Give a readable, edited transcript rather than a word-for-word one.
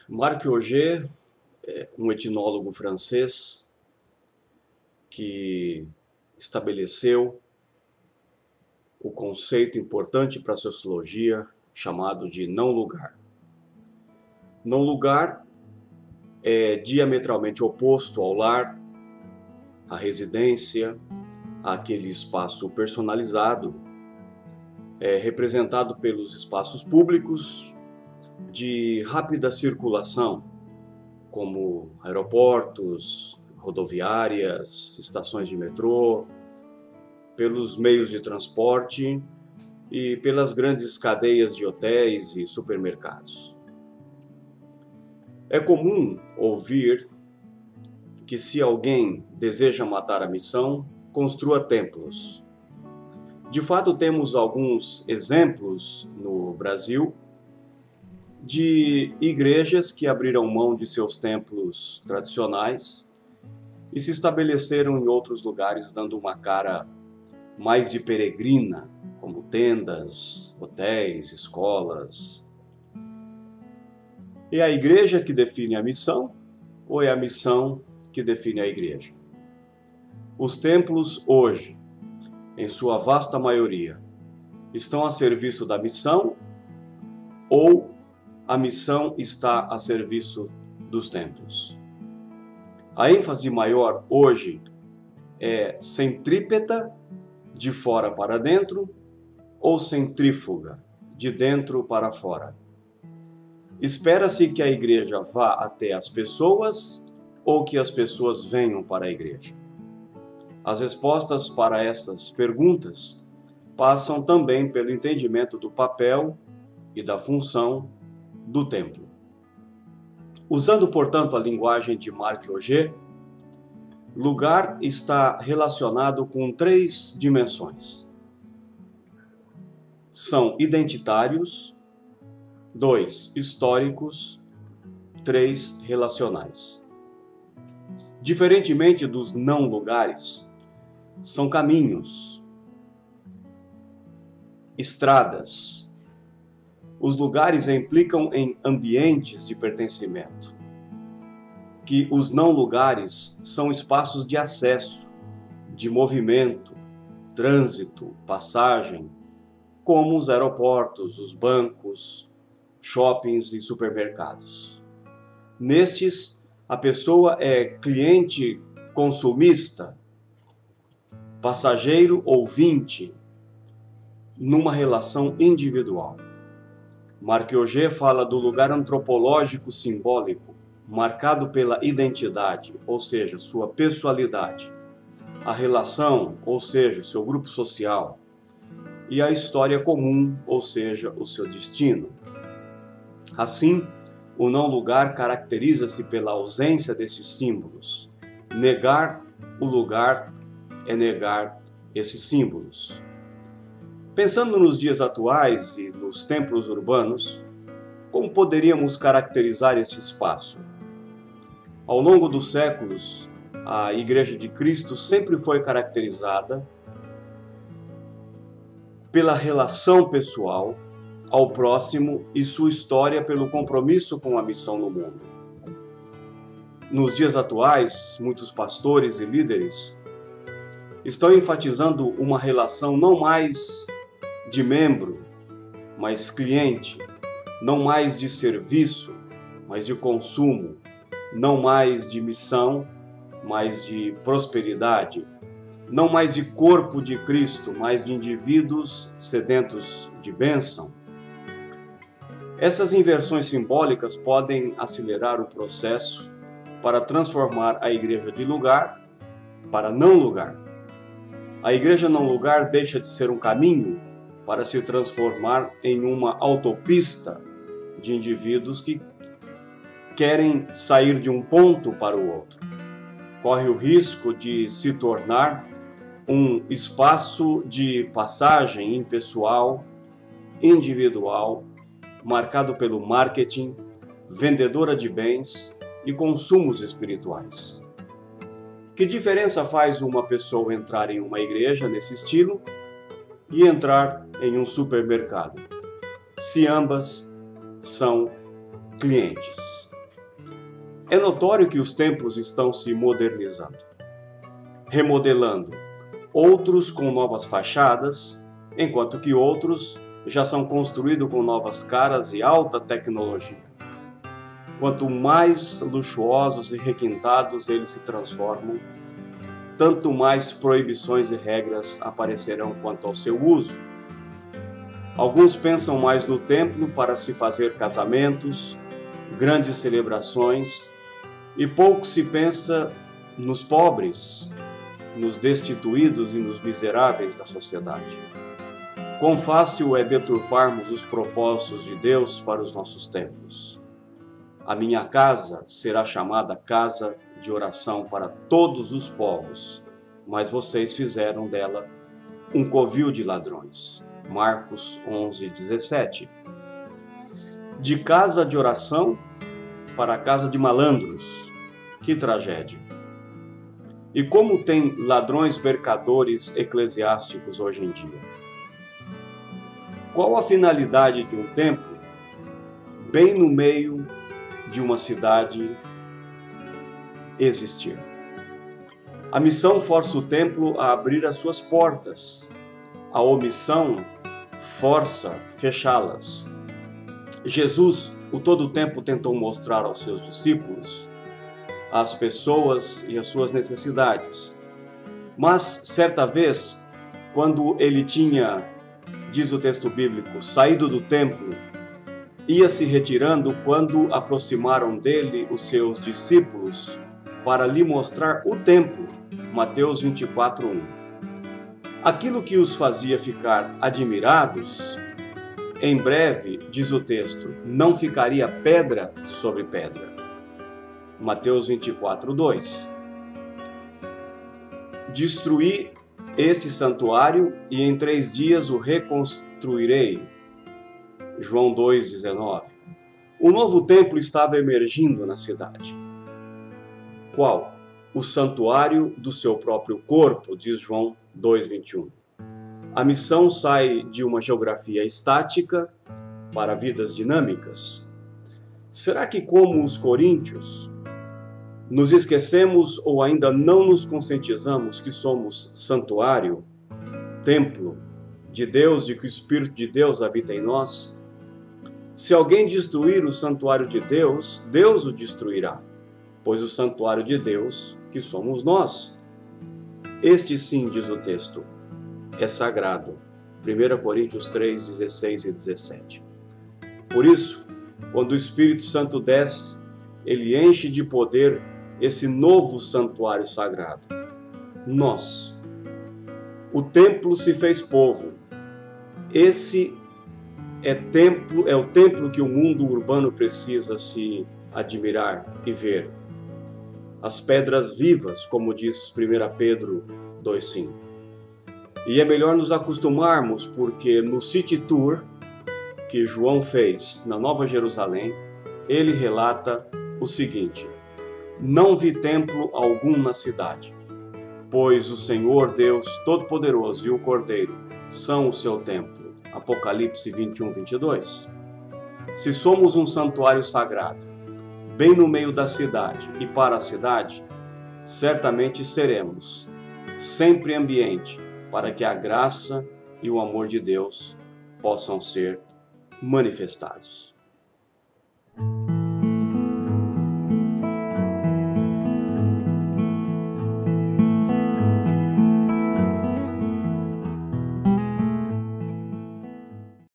Marc Augé é um etnólogo francês que estabeleceu o conceito importante para a sociologia chamado de não-lugar. Não-lugar é diametralmente oposto ao lar, à residência, àquele espaço personalizado, representado pelos espaços públicos de rápida circulação, como aeroportos, rodoviárias, estações de metrô, pelos meios de transporte e pelas grandes cadeias de hotéis e supermercados. É comum ouvir que se alguém deseja matar a missão, construa templos. De fato, temos alguns exemplos no Brasil de igrejas que abriram mão de seus templos tradicionais e se estabeleceram em outros lugares, dando uma cara mais de peregrina, como tendas, hotéis, escolas. É a igreja que define a missão ou é a missão que define a igreja? Os templos hoje, em sua vasta maioria, estão a serviço da missão ou a missão está a serviço dos templos? A ênfase maior hoje é centrípeta, de fora para dentro, ou centrífuga, de dentro para fora? Espera-se que a igreja vá até as pessoas ou que as pessoas venham para a igreja? As respostas para essas perguntas passam também pelo entendimento do papel e da função do templo. Usando, portanto, a linguagem de Marc Augé, lugar está relacionado com três dimensões. São identitários, 2, históricos, 3, relacionais. Diferentemente dos não-lugares, são caminhos, estradas. Os lugares implicam em ambientes de pertencimento, que os não-lugares são espaços de acesso, de movimento, trânsito, passagem, como os aeroportos, os bancos, shoppings e supermercados. Nestes, a pessoa é cliente consumista, passageiro ouvinte, numa relação individual. Marc Augé fala do lugar antropológico simbólico, marcado pela identidade, ou seja, sua pessoalidade, a relação, ou seja, seu grupo social, e a história comum, ou seja, o seu destino. Assim, o não-lugar caracteriza-se pela ausência desses símbolos. Negar o lugar é negar esses símbolos. Pensando nos dias atuais e nos templos urbanos, como poderíamos caracterizar esse espaço? Ao longo dos séculos, a Igreja de Cristo sempre foi caracterizada pela relação pessoal ao próximo e sua história pelo compromisso com a missão no mundo. Nos dias atuais, muitos pastores e líderes estão enfatizando uma relação não mais de membro, mas cliente, não mais de serviço, mas de consumo, não mais de missão, mas de prosperidade, não mais de corpo de Cristo, mas de indivíduos sedentos de bênção. Essas inversões simbólicas podem acelerar o processo para transformar a igreja de lugar para não lugar. A igreja não lugar deixa de ser um caminho para se transformar em uma autopista de indivíduos que querem sair de um ponto para o outro. Corre o risco de se tornar um espaço de passagem impessoal, individual, marcado pelo marketing, vendedora de bens e consumos espirituais. Que diferença faz uma pessoa entrar em uma igreja nesse estilo e entrar em um supermercado, se ambas são clientes? É notório que os templos estão se modernizando, remodelando, outros com novas fachadas, enquanto que outros já são construídos com novas caras e alta tecnologia. Quanto mais luxuosos e requintados eles se transformam, tanto mais proibições e regras aparecerão quanto ao seu uso. Alguns pensam mais no templo para se fazer casamentos, grandes celebrações, e pouco se pensa nos pobres, nos destituídos e nos miseráveis da sociedade. Quão fácil é deturparmos os propósitos de Deus para os nossos templos. A minha casa será chamada casa de oração para todos os povos, mas vocês fizeram dela um covil de ladrões. Marcos 11:17. De casa de oração para a casa de malandros. Que tragédia! E como tem ladrões mercadores eclesiásticos hoje em dia? Qual a finalidade de um templo bem no meio de uma cidade existir? A missão força o templo a abrir as suas portas. A omissão força fechá-las. Jesus, o todo tempo, tentou mostrar aos seus discípulos as pessoas e as suas necessidades. Mas, certa vez, quando ele tinha, diz o texto bíblico, saído do templo, ia se retirando quando aproximaram dele os seus discípulos para lhe mostrar o templo. Mateus 24:1. Aquilo que os fazia ficar admirados, em breve, diz o texto, não ficaria pedra sobre pedra. Mateus 24:2. Destruí este santuário e em 3 dias o reconstruirei. João 2:19. Um novo templo estava emergindo na cidade. Qual? O santuário do seu próprio corpo, diz João 2:21. A missão sai de uma geografia estática para vidas dinâmicas. Será que, como os coríntios, nos esquecemos ou ainda não nos conscientizamos que somos santuário, templo de Deus e que o Espírito de Deus habita em nós? Se alguém destruir o santuário de Deus, Deus o destruirá, pois o santuário de Deus, que somos nós. Este sim, diz o texto, é sagrado. 1 Coríntios 3, 16 e 17. Por isso, quando o Espírito Santo desce, ele enche de poder esse novo santuário sagrado. Nós. O templo se fez povo. Esse é o templo que o mundo urbano precisa se admirar e ver. As pedras vivas, como diz 1 Pedro 2,5. E é melhor nos acostumarmos, porque no City Tour que João fez na Nova Jerusalém, ele relata o seguinte: não vi templo algum na cidade, pois o Senhor Deus Todo-Poderoso e o Cordeiro são o seu templo. Apocalipse 21:22. Se somos um santuário sagrado, bem no meio da cidade e para a cidade, certamente seremos sempre ambiente para que a graça e o amor de Deus possam ser manifestados.